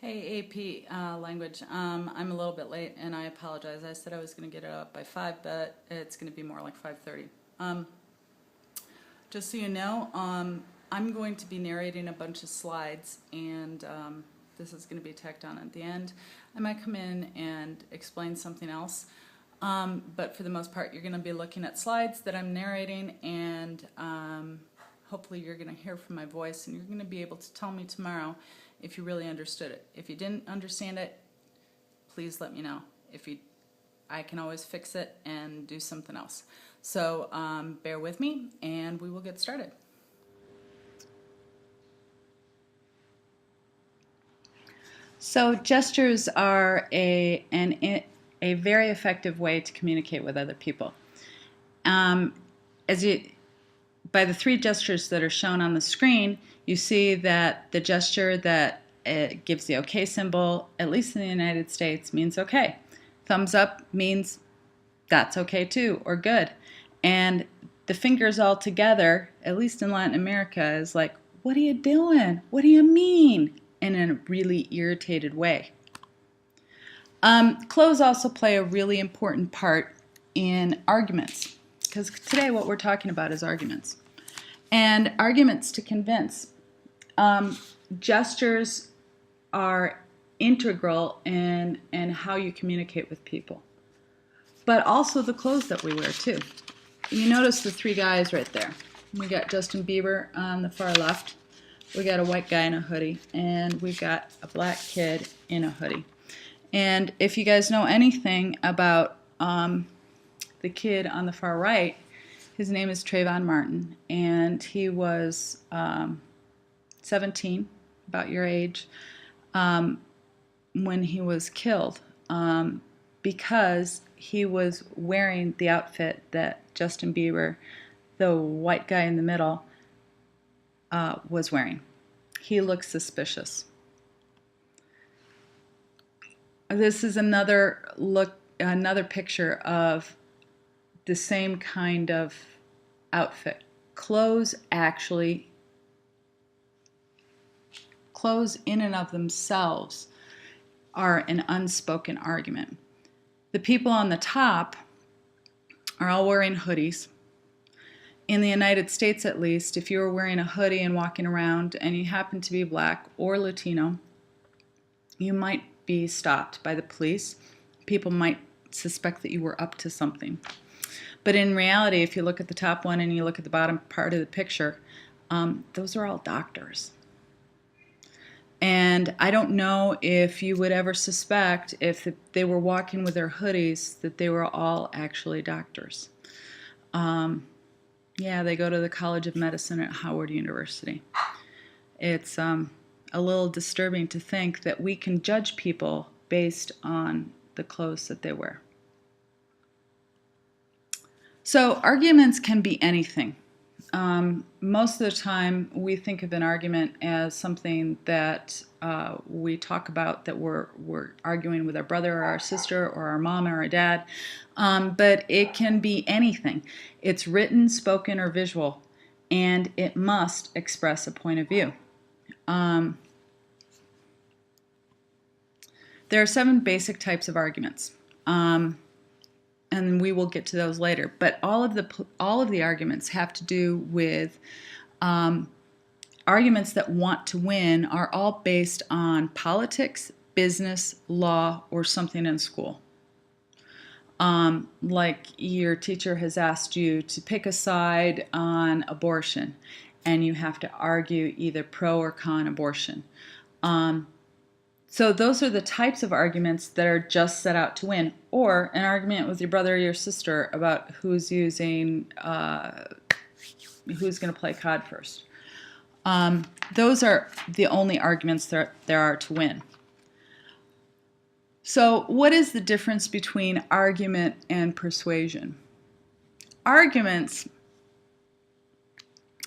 Hey, AP language. I'm a little bit late, and I apologize. I said I was going to get it up by 5, but it's going to be more like 5:30. Just so you know, I'm going to be narrating a bunch of slides, and this is going to be tacked on at the end. I might come in and explain something else, but for the most part, you're going to be looking at slides that I'm narrating, and hopefully you're going to hear from my voice, and you're going to be able to tell me tomorrow if you really understood it. If you didn't understand it, please let me know. I can always fix it and do something else. So bear with me, and we will get started. So gestures are a very effective way to communicate with other people. By the 3 gestures that are shown on the screen, you see that the gesture that gives the OK symbol, at least in the United States, means OK. Thumbs up means that's OK too, or good. And the fingers all together, at least in Latin America, is like, what are you doing? What do you mean? In a really irritated way. Clothes also play a really important part in arguments, because today what we're talking about is arguments. And arguments to convince. Gestures are integral in how you communicate with people, but also the clothes that we wear too. You notice the 3 guys right there. We got Justin Bieber on the far left, we got a white guy in a hoodie, and we've got a black kid in a hoodie. And if you guys know anything about the kid on the far right, his name is Trayvon Martin, and he was 17, about your age, when he was killed, because he was wearing the outfit that Justin Bieber, the white guy in the middle, was wearing. He looked suspicious. This is another picture of the same kind of outfit. Clothes in and of themselves are an unspoken argument. The people on the top are all wearing hoodies. In the United States, at least, if you were wearing a hoodie and walking around and you happen to be black or Latino, you might be stopped by the police. People might suspect that you were up to something. But in reality, if you look at the top one and you look at the bottom part of the picture, those are all doctors. And I don't know if you would ever suspect, if they were walking with their hoodies, that they were all actually doctors. Yeah, they go to the College of Medicine at Howard University. It's a little disturbing to think that we can judge people based on the clothes that they wear. So arguments can be anything. Most of the time we think of an argument as something that we talk about, that we're arguing with our brother or our sister or our mom or our dad, but it can be anything. It's written, spoken, or visual, and it must express a point of view. There are 7 basic types of arguments. And we will get to those later. But all of the arguments have to do with arguments that want to win are all based on politics, business, law, or something in school. Like your teacher has asked you to pick a side on abortion, and you have to argue either pro or con abortion. So those are the types of arguments that are just set out to win, or an argument with your brother or your sister about who's going to play COD first. Those are the only arguments there are to win. So what is the difference between argument and persuasion? Arguments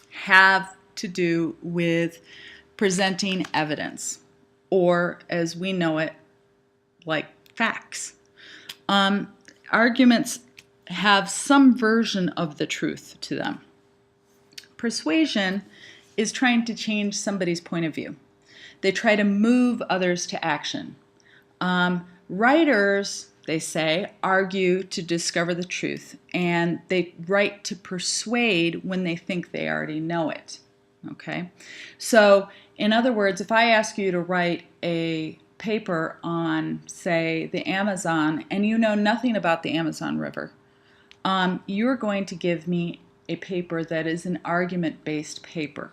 have to do with presenting evidence, or as we know it, like facts. Arguments have some version of the truth to them. Persuasion is trying to change somebody's point of view. They try to move others to action. Writers, they say, argue to discover the truth, and they write to persuade when they think they already know it. Okay? So, in other words, if I ask you to write a paper on, say, the Amazon, and you know nothing about the Amazon River, you're going to give me a paper that is an argument-based paper.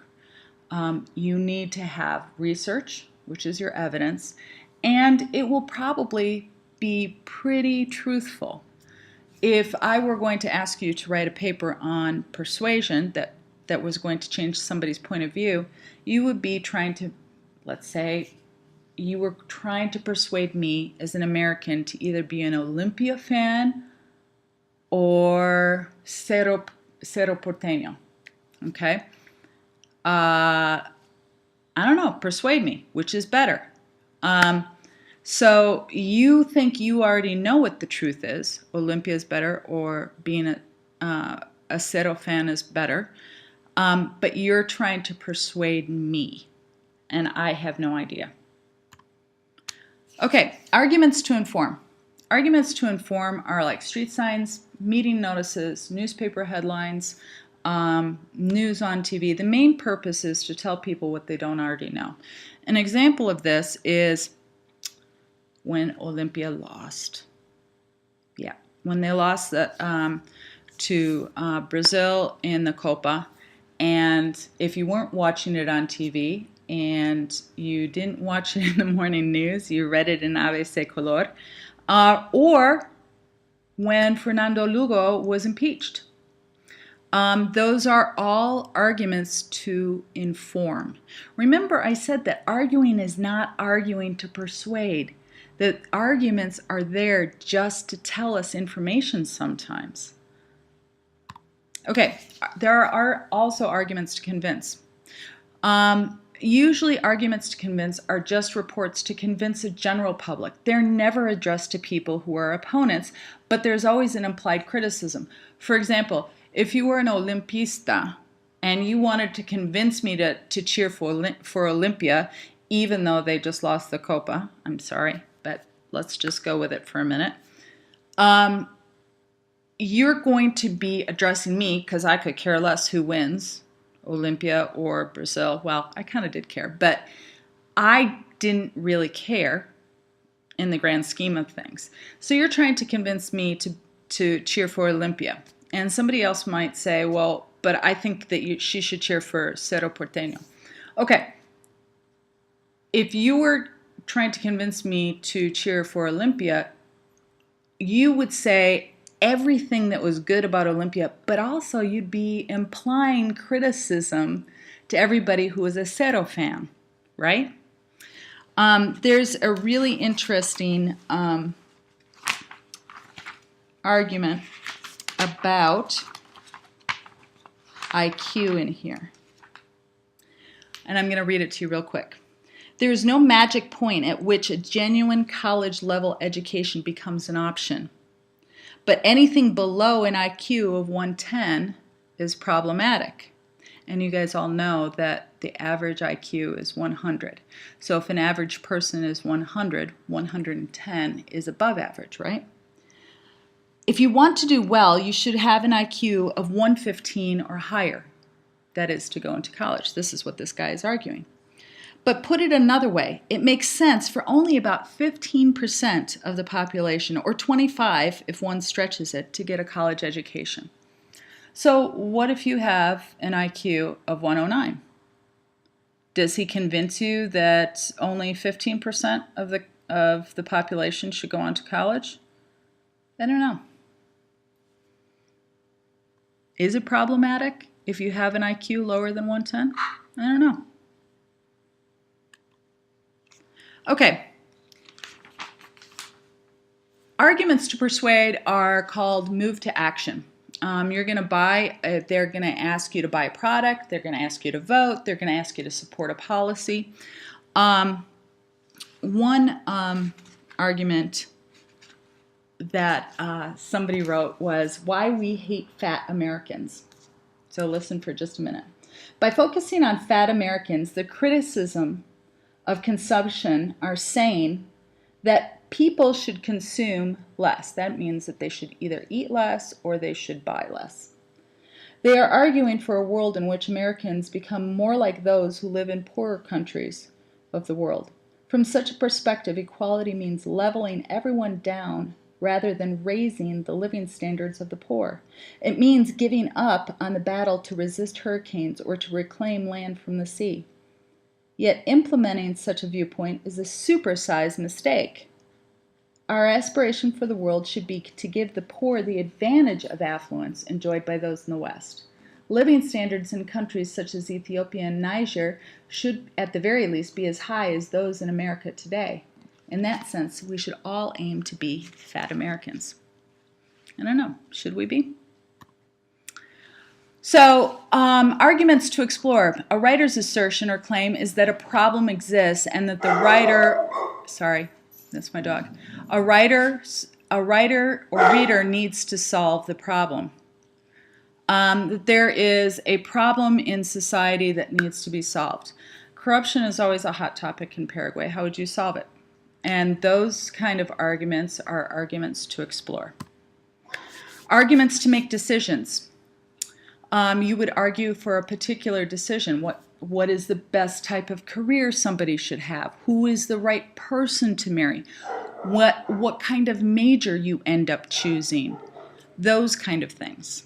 You need to have research, which is your evidence, and it will probably be pretty truthful. If I were going to ask you to write a paper on persuasion that was going to change somebody's point of view, you would be trying to, let's say, you were trying to persuade me as an American to either be an Olimpia fan or Cerro Porteño. Okay? I don't know, persuade me, which is better. So you think you already know what the truth is. Olimpia is better, or being a Cerro fan is better. But you're trying to persuade me, and I have no idea. Okay, arguments to inform. Arguments to inform are like street signs, meeting notices, newspaper headlines, news on TV. The main purpose is to tell people what they don't already know. An example of this is when Olimpia lost. Yeah, when they lost to Brazil in the Copa. And if you weren't watching it on TV and you didn't watch it in the morning news, you read it in ABC Color, or when Fernando Lugo was impeached. Those are all arguments to inform. Remember, I said that arguing is not arguing to persuade. The arguments are there just to tell us information sometimes. Okay, there are also arguments to convince. Usually arguments to convince are just reports to convince a general public. They're never addressed to people who are opponents, but there's always an implied criticism. For example, if you were an Olimpista and you wanted to convince me to cheer for Olimpia, even though they just lost the Copa, I'm sorry, but let's just go with it for a minute. You're going to be addressing me because I could care less who wins, Olimpia or Brazil. Well, I kind of did care, but I didn't really care in the grand scheme of things. So you're trying to convince me to cheer for Olimpia. And somebody else might say, well, but I think that she should cheer for Cerro Porteño. Okay. If you were trying to convince me to cheer for Olimpia, you would say everything that was good about Olimpia, but also you'd be implying criticism to everybody who is a Cerro fan, right? There's a really interesting argument about IQ in here. And I'm going to read it to you real quick. There is no magic point at which a genuine college-level education becomes an option. But anything below an IQ of 110 is problematic. And you guys all know that the average IQ is 100. So if an average person is 100, 110 is above average, right? If you want to do well, you should have an IQ of 115 or higher. That is to go into college. This is what this guy is arguing. But put it another way, it makes sense for only about 15% of the population, or 25 if one stretches it, to get a college education. So what if you have an IQ of 109? Does he convince you that only 15% of the population should go on to college? I don't know. Is it problematic if you have an IQ lower than 110? I don't know. Okay. Arguments to persuade are called move to action. You're going to buy, they're going to ask you to buy a product, they're going to ask you to vote, they're going to ask you to support a policy. One argument that somebody wrote was why we hate fat Americans. So listen for just a minute. By focusing on fat Americans, the criticism of consumption are saying that people should consume less. That means that they should either eat less or they should buy less. They are arguing for a world in which Americans become more like those who live in poorer countries of the world. From such a perspective, equality means leveling everyone down rather than raising the living standards of the poor. It means giving up on the battle to resist hurricanes or to reclaim land from the sea. Yet implementing such a viewpoint is a supersized mistake. Our aspiration for the world should be to give the poor the advantage of affluence enjoyed by those in the West. Living standards in countries such as Ethiopia and Niger should, at the very least, be as high as those in America today. In that sense, we should all aim to be fat Americans. I don't know, should we be? So, arguments to explore. A writer's assertion or claim is that a problem exists and that the writer, sorry, that's my dog, a writer or reader needs to solve the problem. That there is a problem in society that needs to be solved. Corruption is always a hot topic in Paraguay. How would you solve it? And those kind of arguments are arguments to explore. Arguments to make decisions. You would argue for a particular decision. What is the best type of career somebody should have? Who is the right person to marry? What kind of major you end up choosing? Those kind of things.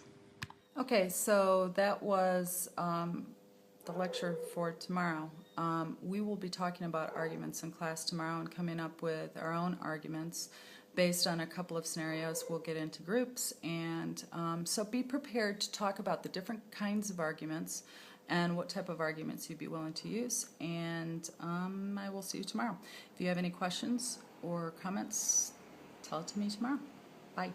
Okay, so that was the lecture for tomorrow. We will be talking about arguments in class tomorrow and coming up with our own arguments based on a couple of scenarios. We'll get into groups, and so be prepared to talk about the different kinds of arguments and what type of arguments you'd be willing to use, and I will see you tomorrow. If you have any questions or comments, tell it to me tomorrow. Bye.